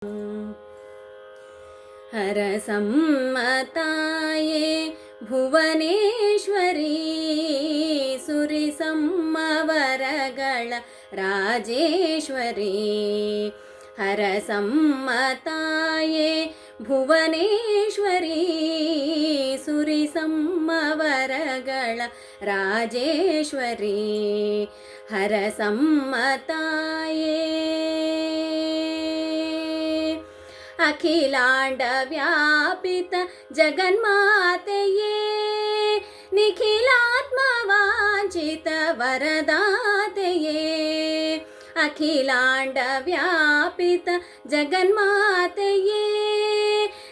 ಹರಸಮ್ಮತಾಯೇ ಭುವನೇಶ್ವರಿ ಸುರಿಸಮ್ಮವರಗಳ ರಾಜೇಶ್ವರಿ. ಹರಸಮ್ಮತಾಯೇ ಭುವನೇಶ್ವರಿ ಸುರಿಸಮ್ಮವರಗಳ ರಾಜೇಶ್ವರಿ. ಹರಸಮ್ಮತಾಯೇ ಅಖಿಲಾಂಡ ವ್ಯಾಪಿತ ಜಗನ್ಮಾತೆಯೇ ನಿಖಿಲಾತ್ಮವಾಂಚಿತ ವರದಾತೆಯೇ. ಅಖಿಲಾಂಡ ವ್ಯಾಪಿತ ಜಗನ್ಮಾತೆಯೇ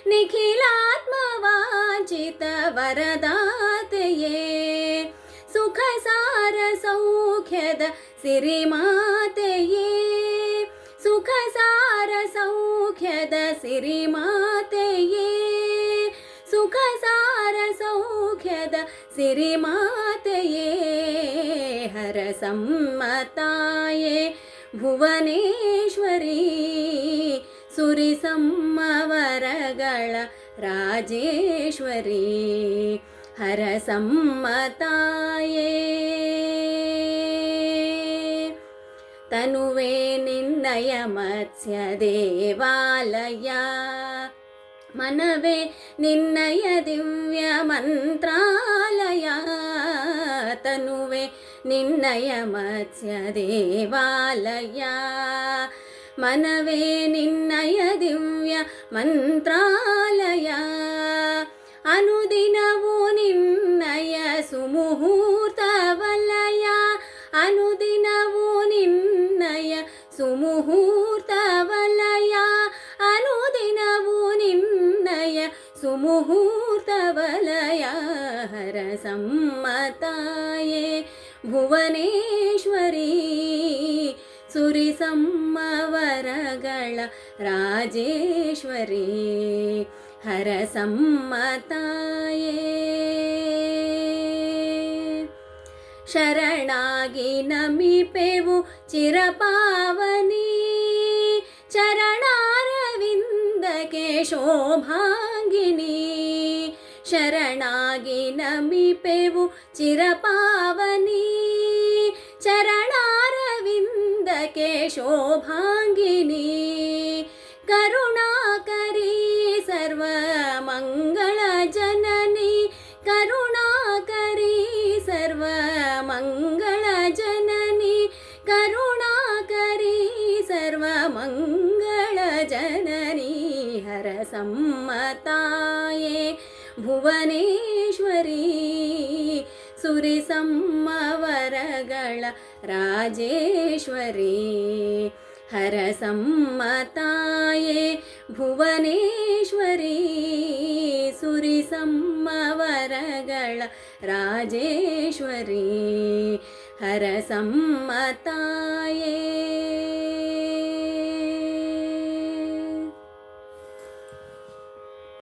ನಿಖಿಲಾತ್ಮವಾಂಚಿತ ವರದಾತೆಯೇ. ಸುಖ ಸಾರ ಸೌಖ್ಯದ ಸಿರಿಮಾತೆಯೇ. ಸುಖ ಸಾರ ಸೌಖ್ಯದ ಸಿರಿಮಾತೆಯೇ. ಸುಖ ಸಾರ ಸೌಖ್ಯದ ಸಿರಿಮಾತೆಯೇ. ಹರಸಮ್ಮತಾಯೇ ಭುವನೇಶ್ವರಿ ಸುರಿಸಮ್ಮವರಗಳ ರಾಜೇಶ್ವರಿ. ಹರಸಮ್ಮತಾಯೇ ತನುವೇ ನಿನ್ನಯ ಮತ್ಸ್ಯ ದೇವಾಲಯ. ಮನವೇ ನಿನ್ನಯ ದಿವ್ಯ ಮಂತ್ರಾಲಯ. ತನುವೇ ನಿನ್ನಯ ಮತ್ಸ್ಯ ದೇವಾಲಯ. ಮನವೇ ನಿನ್ನಯ ದಿವ್ಯ ಮಂತ್ರಾಲಯ. ಅನುದಿನವೂ ನಿನ್ನಯ ಸುಮುಹೂರ್ತ ವಲಯ. ಅನುದಿನವೂ ನಿನ್ನಯ ಸುಮುಹೂರ್ತ ವಲಯ. ಅನುದಿನವೂ ನಿನ್ನಯ ಸುಮುಹೂರ್ತ ವಲಯ. ಹರಸಮ್ಮತಾಯೇ ಭುವನೇಶ್ವರಿ ಸುರಿಸಮ್ಮವರಗಳ ರಾಜೇಶ್ವರಿ. ಹರಸಮ್ಮತಾಯೇ ಶರಣಾಗಿ ನಮಿಪೆವು ಚಿರಪಾವನಿ. ಚರಣಾರವಿಂದಕ್ಕೆ ಶೋಭಾಂಗಿನಿ. ಶರಣಾಗಿ ನಮಿಪೆವು ಚಿರಪಾವನಿ. ಚರಣಾರವಿಂದಕ್ಕೆ ಶೋಭಾಂಗಿನಿ. ಕರುಣಾಕರಿ ಸರ್ವಮಂಗಳ ಜನನಿ. ಕರುಣಾಕರಿ ಸರ್ವಮಂಗಳ ಜನನಿ. ಕರುಣಾಕರಿ ಸರ್ವಮಂಗಳ ಜನನಿ. ಹರಸಮ್ಮತಾಯೇ ಭುವನೇಶ್ವರಿ ಸುರಿಸಮ್ಮವರಗಳ ರಾಜೇಶ್ವರಿ. ಹರಸಮ್ಮತಾಯೇ ಭುವನೇಶ್ವರಿ ಸುರಿಸಮ್ಮವರಗಳ ರಾಜೇಶ್ವರಿ. ಹರಸಮ್ಮತಾಯೇ